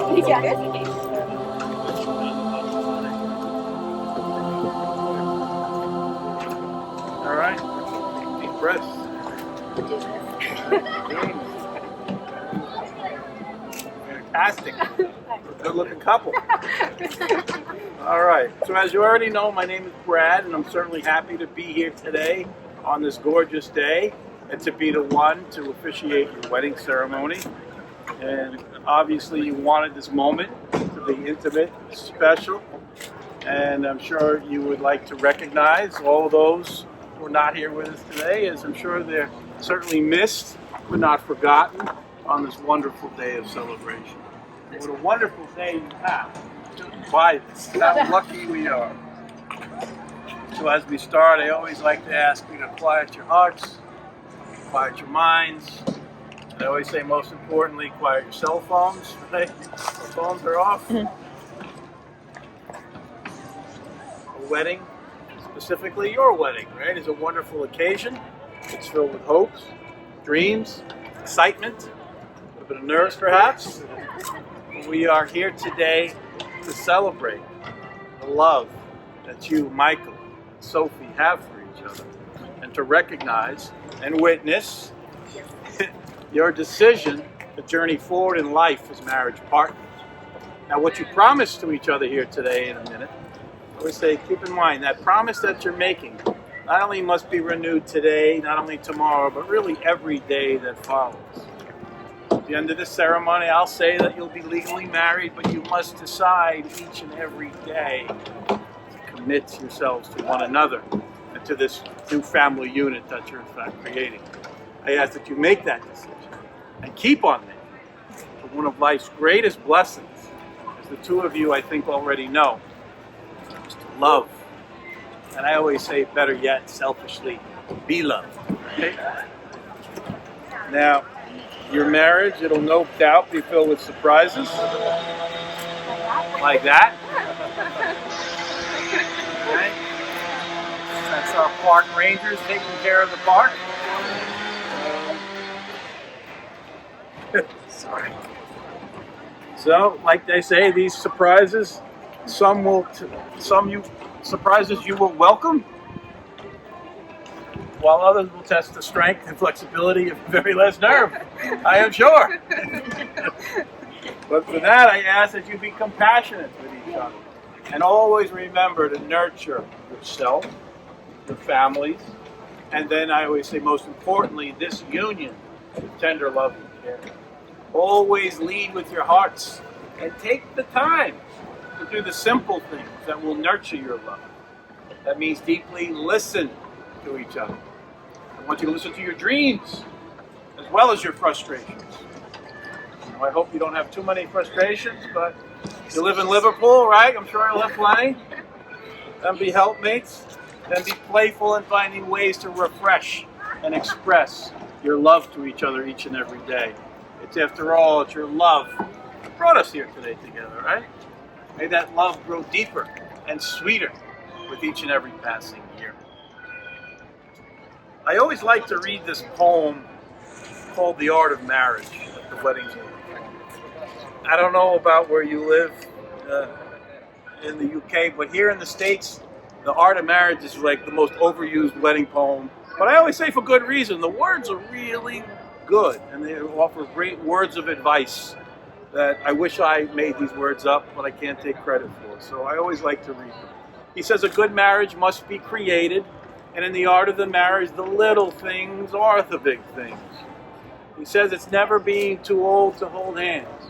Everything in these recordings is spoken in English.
All right. Deep breaths. Fantastic. Good looking couple. All right. So as you already know, my name is Brad, and I'm certainly happy to be here today on this gorgeous day and to be the one to officiate your wedding ceremony. And obviously you wanted this moment to be intimate, special, and I'm sure you would like to recognize all of those who are not here with us today, as I'm sure they're certainly missed but not forgotten on this wonderful day of celebration. What a wonderful day you have by this. How lucky we are. So as we start, I always like to ask you to quiet your hearts, quiet your minds. I always say, most importantly, quiet your cell phones, right? The phones are off. A wedding, specifically your wedding, right, is a wonderful occasion. It's filled with hopes, dreams, excitement, a little bit of nerves perhaps. We are here today to celebrate the love that you, Michael, and Sophie have for each other, and to recognize and witness your decision to journey forward in life as marriage partners. Now, what you promised to each other here today in a minute, I would say keep in mind that promise that you're making not only must be renewed today, not only tomorrow, but really every day that follows. At the end of this ceremony, I'll say that you'll be legally married, but you must decide each and every day to commit yourselves to one another and to this new family unit that you're in fact creating. I ask that you make that decision and keep on making it. For one of life's greatest blessings, as the two of you I think already know, is to love. And I always say, better yet, selfishly, be loved. Okay? Now, your marriage, it'll no doubt be filled with surprises. Like that. Okay? That's our park rangers taking care of the park. Sorry. So, like they say, these surprises, surprises you will welcome, while others will test the strength and flexibility of your very last nerve. I am sure. But for that, I ask that you be compassionate with each other, and always remember to nurture yourself, your families, and then I always say, most importantly, this union with tender love and care. Always lead with your hearts and take the time to do the simple things that will nurture your love. That means deeply listen to each other. I want you to listen to your dreams as well as your frustrations. I hope you don't have too many frustrations, but you live in Liverpool, right? I'm sure you'll have plenty. Then be helpmates. Then be playful in finding ways to refresh and express your love to each other each and every day. It's, after all, it's your love that brought us here today together, right? May that love grow deeper and sweeter with each and every passing year. I always like to read this poem called The Art of Marriage at the weddings. I don't know about where you live in the UK, but here in the States, The Art of Marriage is like the most overused wedding poem. But I always say for good reason. The words are really good, and they offer great words of advice that I wish I made these words up, but I can't take credit for. So I always like to read them. He says, a good marriage must be created, and in the art of the marriage, the little things are the big things. He says it's never being too old to hold hands.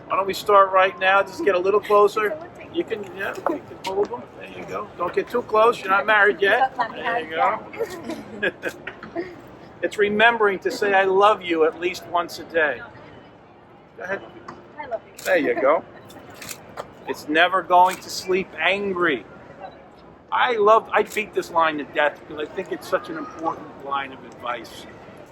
Why don't we start right now? Just get a little closer. You can hold them. There you go. Don't get too close. You're not married yet. There you go. It's remembering to say I love you at least once a day. Go ahead. I love you. There you go. It's never going to sleep angry. I beat this line to death because I think it's such an important line of advice.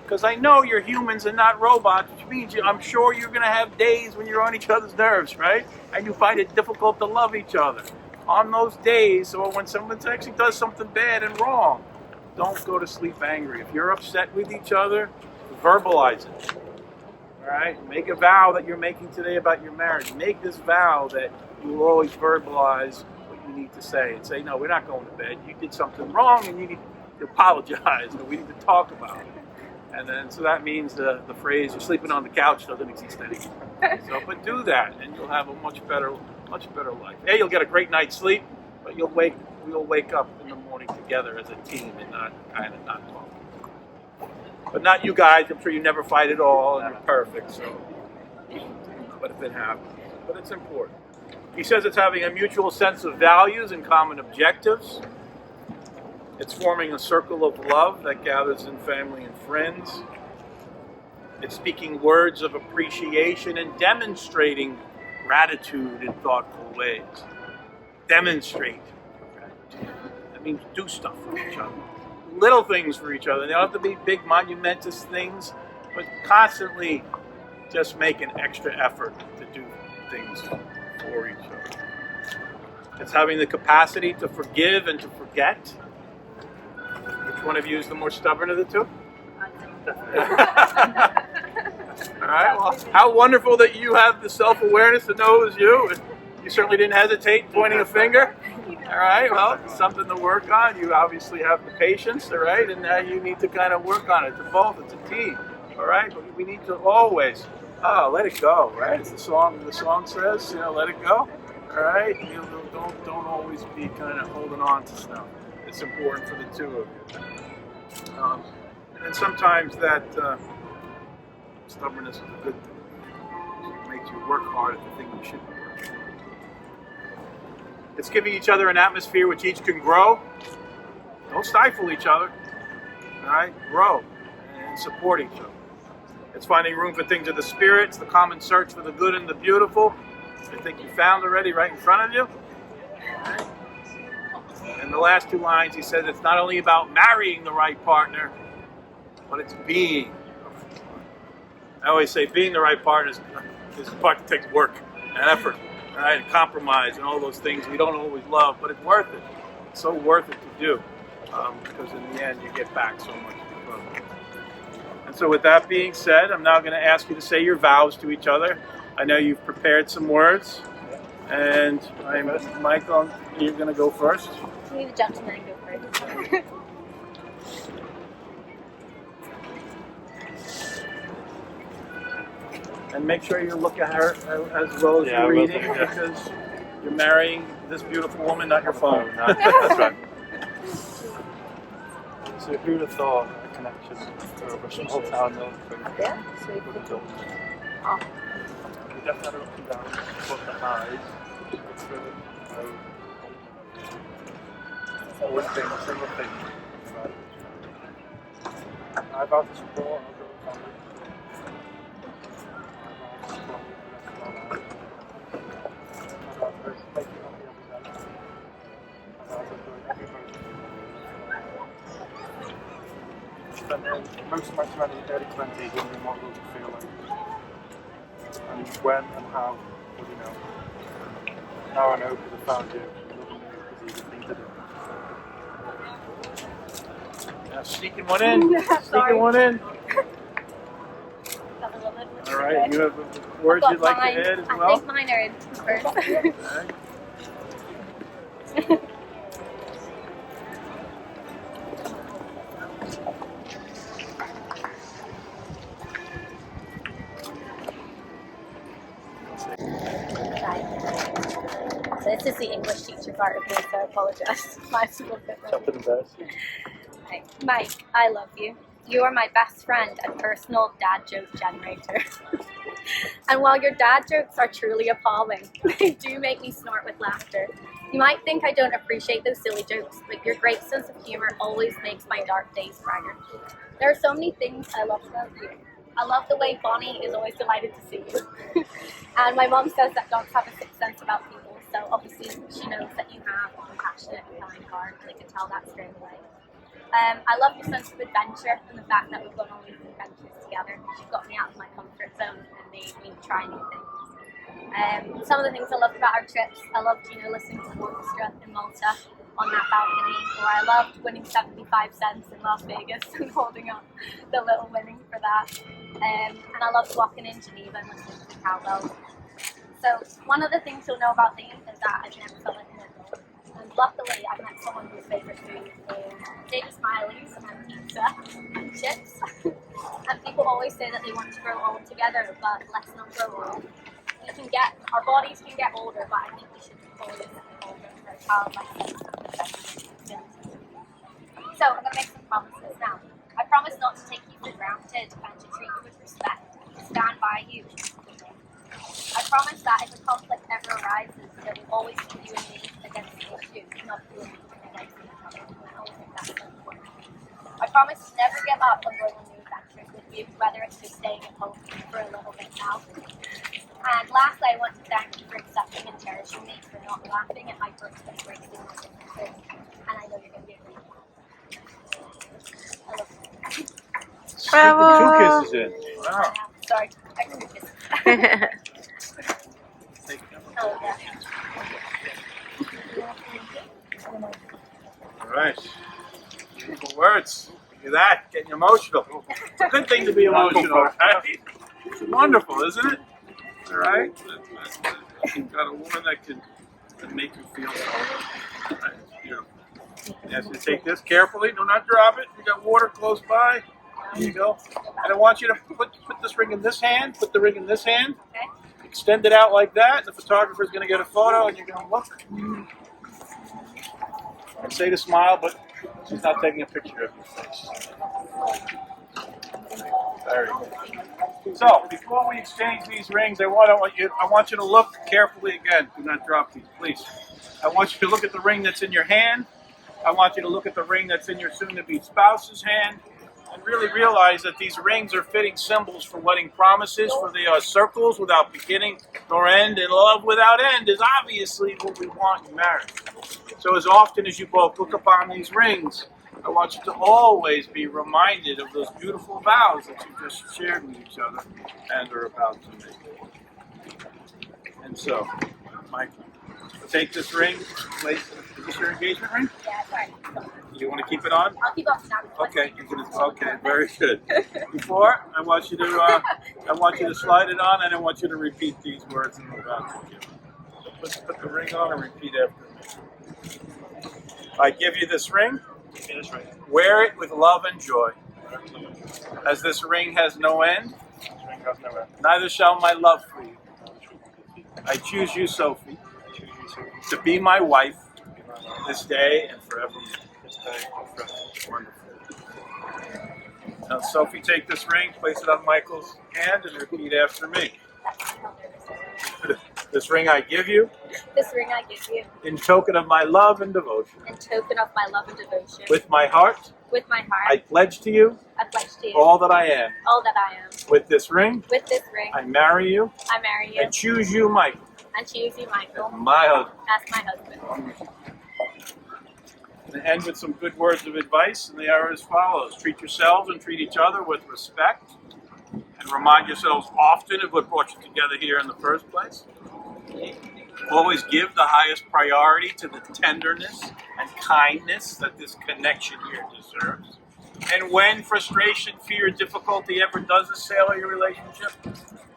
Because I know you're humans and not robots, which means I'm sure you're going to have days when you're on each other's nerves, right? And you find it difficult to love each other. On those days, or when someone actually does something bad and wrong, don't go to sleep angry. If you're upset with each other, verbalize it. All right? Make a vow that you're making today about your marriage. Make this vow that you will always verbalize what you need to say and say, no, we're not going to bed. You did something wrong and you need to apologize, or we need to talk about it. And then, so that means the phrase, you're sleeping on the couch doesn't exist anymore. So, but do that and you'll have a much better life. Yeah, you'll get a great night's sleep, but we'll wake up in the morning together as a team and not talking. But not you guys. I'm sure you never fight at all and you're perfect. So, but if it happens, but it's important. He says it's having a mutual sense of values and common objectives. It's forming a circle of love that gathers in family and friends. It's speaking words of appreciation and demonstrating gratitude in thoughtful ways. Demonstrate gratitude. That means do stuff for each other. Little things for each other. They don't have to be big, monumentous things, but constantly just make an extra effort to do things for each other. It's having the capacity to forgive and to forget. Which one of you is the more stubborn of the two? All right, well, how wonderful that you have the self-awareness to know it was you. You certainly didn't hesitate pointing a finger. All right, well, it's something to work on. You obviously have the patience, all right, and now you need to kind of work on it. It's both, it's a team, all right? But we need to always, let it go, right? As the song says, let it go, all right? Don't always be kind of holding on to stuff. It's important for the two of you. And sometimes that stubbornness is a good thing. It makes you work hard at the thing you should be working on. It's giving each other an atmosphere which each can grow. Don't stifle each other. All right? Grow and support each other. It's finding room for things of the spirit. It's the common search for the good and the beautiful. I think you found already right in front of you. All right? And the last two lines, he says it's not only about marrying the right partner, but it's being. I always say being the right partner is the part that takes work and effort, right? And compromise and all those things we don't always love, but it's worth it. It's so worth it to do because in the end you get back so much. And so with that being said, I'm now going to ask you to say your vows to each other. I know you've prepared some words, and Michael, you're going to go first. You the gentleman go first. And make sure you look at her as well as you're reading, because you're marrying this beautiful woman, not your phone. That's right. So who would have thought a connection to a Russian hotel and Yeah, so you put it off. We definitely had a up and down, but the highs, it's really one thing, a single thing. I vow to support our family. Spending most of my time in the early 20s wondering what it would feel like. And when and how would you know? Now I know because I found you. Loving you is the easy thing to do. Now sneaking one in. Sneaking one in. All right, you have words you'd like to add as well? I think mine are in first. Okay. So this is the English teacher part of me, so I apologise. Mine's a little bit Something embarrassing. Okay. Mike, I love you. You are my best friend and personal dad joke generator. And while your dad jokes are truly appalling, they do make me snort with laughter. You might think I don't appreciate those silly jokes, but your great sense of humor always makes my dark days brighter. There are so many things I love about you. I love the way Bonnie is always delighted to see you. And my mom says that dogs have a sixth sense about people, so obviously she knows that you have a compassionate and kind heart, and I can tell that straight away. I love your sense of adventure and the fact that we've gone on these adventures together. You've got me out of my comfort zone and made me try new things. Some of the things I loved about our trips, I loved, listening to the orchestra in Malta. on that balcony, or I loved winning 75 cents in Las Vegas and holding up the little winnings for that. And I loved walking in Geneva and listening to the cowbells. So one of the things you'll know about me is that I've never felt like an and luckily I've met someone whose favourite food is potato smileys and pizza and chips. And people always say that they want to grow old together, but let's not grow old. Our bodies can get older, but I think we should always get older for a childlike sense of So I'm going to make some promises now. I promise not to take you for granted and to treat you with respect and to stand by you. I promise that if a conflict ever arises, that will always be you and me against the issue, not you and me against each other. I always think that's so important. I promise to never give up on going on new adventures with you, whether it's just staying at home for a little bit now. And lastly, I want to thank you for accepting and cherishing me, for not laughing at my quirks and embracing my differences. And I know you're going to be a great fan. I love you. Bravo. 2 kisses in. Wow. Sorry, extra kisses. Oh, yeah. All right. Beautiful words. Look at that, getting emotional. It's a good thing to be emotional, right? It's wonderful, isn't it? All right. You've got a woman that can make you feel so. All right, it's beautiful. You have to take this carefully. Do not drop it. You got water close by. There you go. And I want you to put this ring in this hand. Put the ring in this hand. Okay. Extend it out like that. The photographer's going to get a photo, and you're going to look. And say to smile, but she's not taking a picture of your face. Very good. So, before we exchange these rings, I want you to look carefully again. Do not drop these, please. I want you to look at the ring that's in your hand. I want you to look at the ring that's in your soon-to-be spouse's hand. And really realize that these rings are fitting symbols for wedding promises, for they are circles without beginning nor end, and love without end is obviously what we want in marriage. So as often as you both look upon these rings, I want you to always be reminded of those beautiful vows that you just shared with each other and are about to make. And so, Michael, take this ring, place. Is this your engagement ring? Yeah, sorry. You want to keep it on? I'll keep off now. Okay, okay, very good. Before, I want you to slide it on, and I want you to repeat these words I'm about to give. So put the ring on and repeat after me. I give you this ring. Wear it with love and joy. As this ring has no end, neither shall my love for you. I choose you, Sophie, to be my wife this day and forevermore. Wonderful. Now, Sophie, take this ring, place it on Michael's hand, and repeat after me. This ring I give you. This ring I give you. In token of my love and devotion. In token of my love and devotion. With my heart. With my heart. I pledge to you. I pledge to you. All that I am. All that I am. With this ring. With this ring. I marry you. I marry you. I choose you, Michael. And choose you, Michael. My husband. As my husband. And end with some good words of advice, and they are as follows. Treat yourselves and treat each other with respect, and remind yourselves often of what brought you together here in the first place. Always give the highest priority to the tenderness and kindness that this connection here deserves. And when frustration, fear, difficulty ever does assail your relationship,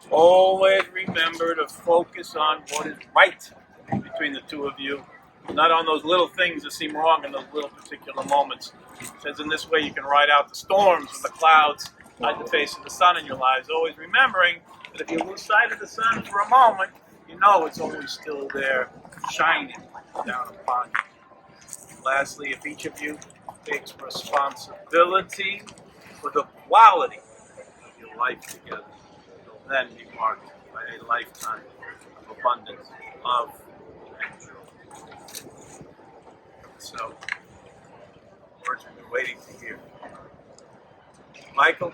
always remember to focus on what is right between the two of you, not on those little things that seem wrong in those little particular moments. Since in this way you can ride out the storms and the clouds, hide the face of the sun in your lives, always remembering that if you lose sight of the sun for a moment, you know it's always still there, shining down upon you. Lastly, if each of you takes responsibility for the quality of your life together, you'll then be marked by a lifetime of abundance, love, and joy. So, words we've been waiting to hear. Michael,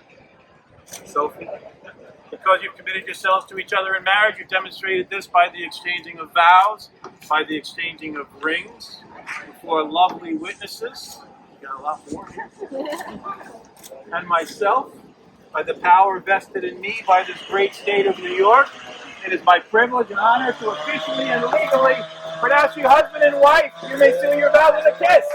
Sophie, because you've committed yourselves to each other in marriage, you've demonstrated this by the exchanging of vows, by the exchanging of rings, before lovely witnesses. You got a lot more here. And myself, by the power vested in me by this great state of New York, it is my privilege and honor to officially and legally pronounce you husband and wife. You may seal your vows with a kiss.